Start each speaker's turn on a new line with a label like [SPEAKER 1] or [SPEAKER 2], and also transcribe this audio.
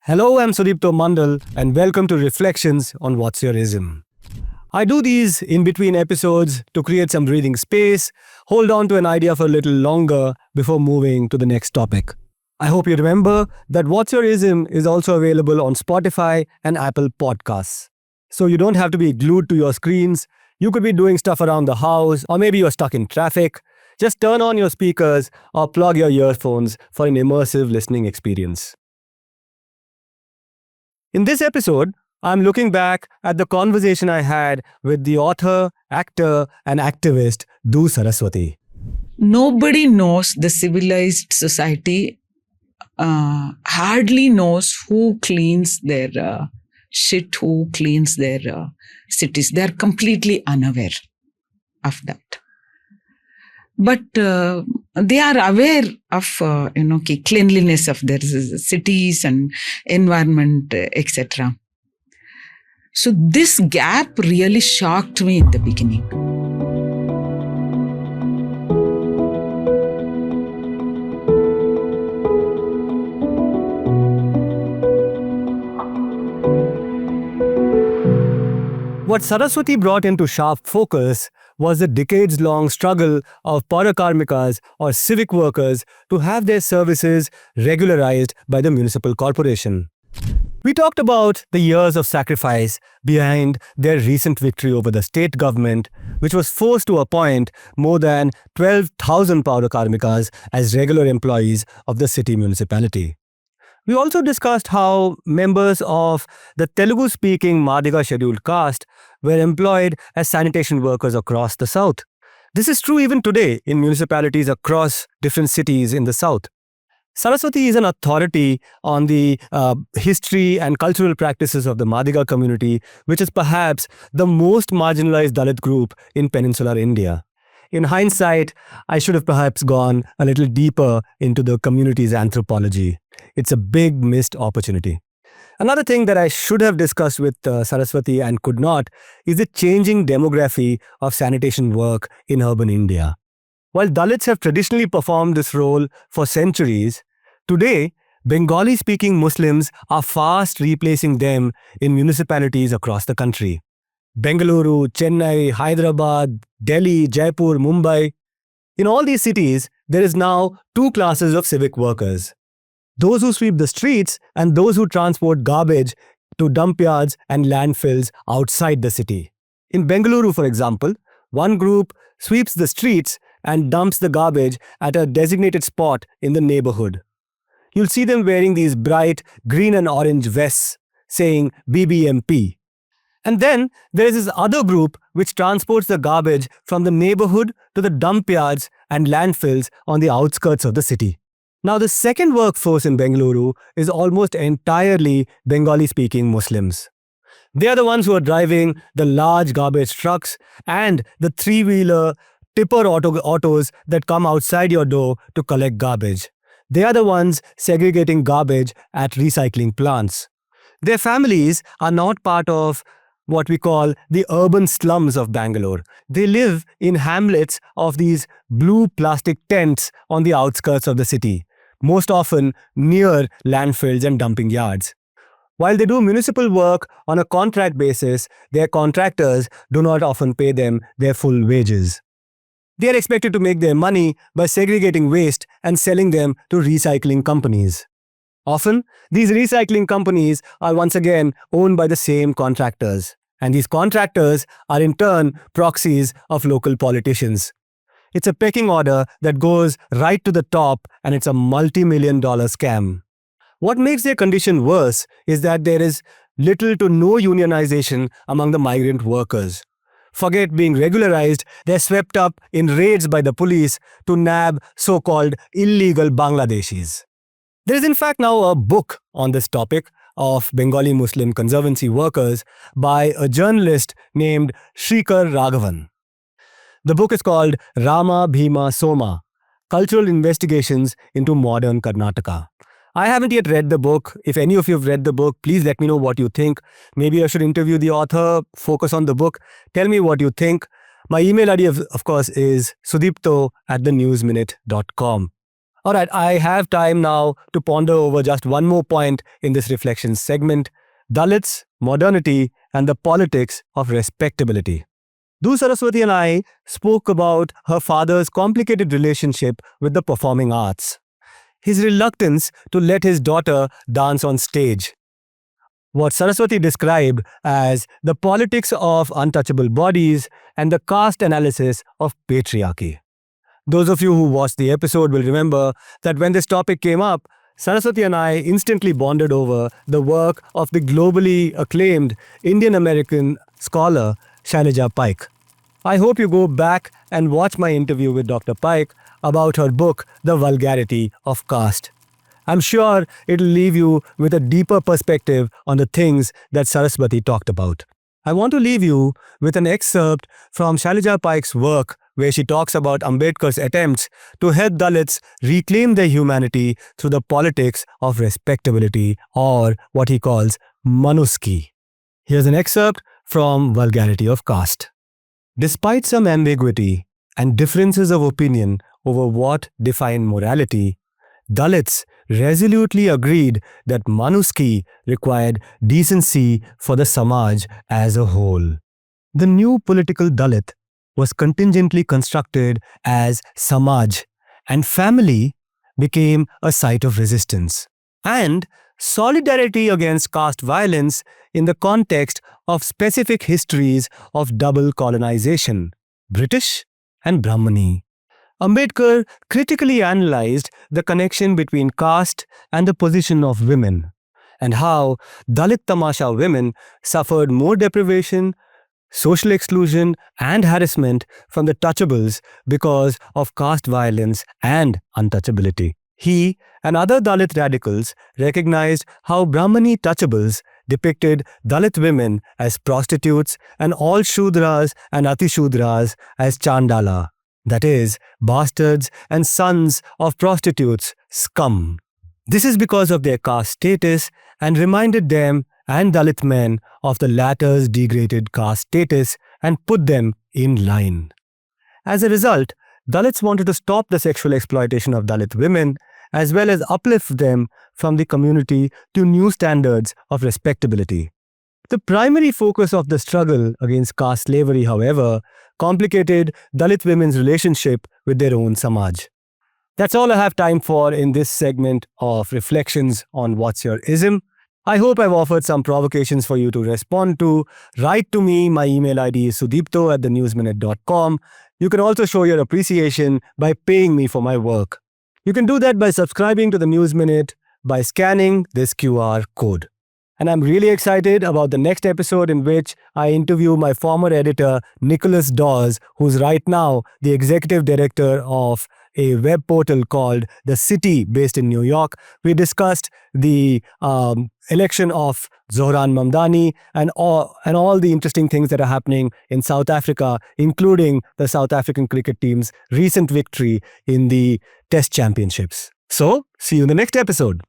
[SPEAKER 1] Hello, I'm Sudipto Mandal, and welcome to Reflections on What's Your Ism. I do these in between episodes to create some breathing space, hold on to an idea for a little longer before moving to the next topic. I hope you remember that What's Your Ism is also available on Spotify and Apple Podcasts. So you don't have to be glued to your screens. You could be doing stuff around the house, or maybe you're stuck in traffic. Just turn on your speakers or plug your earphones for an immersive listening experience. In this episode, I'm looking back at the conversation I had with the author, actor, and activist Du Saraswathi.
[SPEAKER 2] Nobody knows the civilized society, hardly knows who cleans their shit, who cleans their cities. They're completely unaware of that. But they are aware of cleanliness of their cities and environment, etc. So this gap really shocked me in the beginning.
[SPEAKER 1] What Saraswathi brought into sharp focus was the decades-long struggle of Pourakarmikas or civic workers to have their services regularized by the municipal corporation. We talked about the years of sacrifice behind their recent victory over the state government, which was forced to appoint more than 12,000 Pourakarmikas as regular employees of the city municipality. We also discussed how members of the Telugu-speaking Madiga scheduled caste were employed as sanitation workers across the south. This is true even today in municipalities across different cities in the south. Saraswathi is an authority on the history and cultural practices of the Madiga community, which is perhaps the most marginalized Dalit group in peninsular India. In hindsight, I should have perhaps gone a little deeper into the community's anthropology. It's a big missed opportunity. Another thing that I should have discussed with Saraswathi and could not is the changing demography of sanitation work in urban India. While Dalits have traditionally performed this role for centuries, today Bengali-speaking Muslims are fast replacing them in municipalities across the country. Bengaluru, Chennai, Hyderabad, Delhi, Jaipur, Mumbai. In all these cities, there is now two classes of civic workers. Those who sweep the streets and those who transport garbage to dump yards and landfills outside the city. In Bengaluru, for example, one group sweeps the streets and dumps the garbage at a designated spot in the neighborhood. You'll see them wearing these bright green and orange vests saying BBMP. And then there is this other group which transports the garbage from the neighborhood to the dump yards and landfills on the outskirts of the city. Now, the second workforce in Bengaluru is almost entirely Bengali-speaking Muslims. They are the ones who are driving the large garbage trucks and the three-wheeler tipper autos that come outside your door to collect garbage. They are the ones segregating garbage at recycling plants. Their families are not part of what we call the urban slums of Bangalore. They live in hamlets of these blue plastic tents on the outskirts of the city, most often near landfills and dumping yards. While they do municipal work on a contract basis, their contractors do not often pay them their full wages. They are expected to make their money by segregating waste and selling them to recycling companies. Often, these recycling companies are once again owned by the same contractors, and these contractors are in turn proxies of local politicians. It's a pecking order that goes right to the top, and it's a multi-million-dollar scam. What makes their condition worse is that there is little to no unionization among the migrant workers. Forget being regularized, they're swept up in raids by the police to nab so-called illegal Bangladeshis. There is in fact now a book on this topic of Bengali Muslim conservancy workers by a journalist named Shrikar Raghavan. The book is called Rama Bhima Soma, Cultural Investigations into Modern Karnataka. I haven't yet read the book. If any of you have read the book, please let me know what you think. Maybe I should interview the author, focus on the book. Tell me what you think. My email ID, of course, is sudipto@thenewsminute.com. All right, I have time now to ponder over just one more point in this reflection segment: Dalits, modernity, and the politics of respectability. Saraswathi and I spoke about her father's complicated relationship with the performing arts, his reluctance to let his daughter dance on stage, what Saraswathi described as the politics of untouchable bodies, and the caste analysis of patriarchy. Those of you who watched the episode will remember that when this topic came up, Saraswathi and I instantly bonded over the work of the globally acclaimed Indian American scholar Shailaja Paik. I hope you go back and watch my interview with Dr. Paik about her book, The Vulgarity of Caste. I'm sure it'll leave you with a deeper perspective on the things that Saraswathi talked about. I want to leave you with an excerpt from Shailaja Paik's work where she talks about Ambedkar's attempts to help Dalits reclaim their humanity through the politics of respectability, or what he calls Manuski. Here's an excerpt from Vulgarity of Caste. Despite some ambiguity and differences of opinion over what defined morality, Dalits resolutely agreed that Manuski required decency for the Samaj as a whole. The new political Dalit was contingently constructed as Samaj, and family became a site of resistance, and solidarity against caste violence in the context of specific histories of double colonization, British and Brahmani. Ambedkar critically analyzed the connection between caste and the position of women, and how Dalit Tamasha women suffered more deprivation, social exclusion, and harassment from the touchables because of caste violence and untouchability. He and other Dalit radicals recognized how Brahmani touchables depicted Dalit women as prostitutes and all Shudras and Atishudras as Chandala, that is, bastards and sons of prostitutes, scum. This is because of their caste status, and reminded them and Dalit men of the latter's degraded caste status and put them in line. As a result, Dalits wanted to stop the sexual exploitation of Dalit women, as well as uplift them from the community to new standards of respectability. The primary focus of the struggle against caste slavery, however, complicated Dalit women's relationship with their own Samaj. That's all I have time for in this segment of Reflections on What's Your Ism. I hope I've offered some provocations for you to respond to. Write to me. My email ID is sudipto@thenewsminute.com. You can also show your appreciation by paying me for my work. You can do that by subscribing to the News Minute by scanning this QR code. And I'm really excited about the next episode, in which I interview my former editor, Nicholas Dawes, who's right now the executive director of a web portal called The City, based in New York. We discussed the election of Zohran Mamdani and all the interesting things that are happening in South Africa, including the South African cricket team's recent victory in the Test Championships. So, see you in the next episode.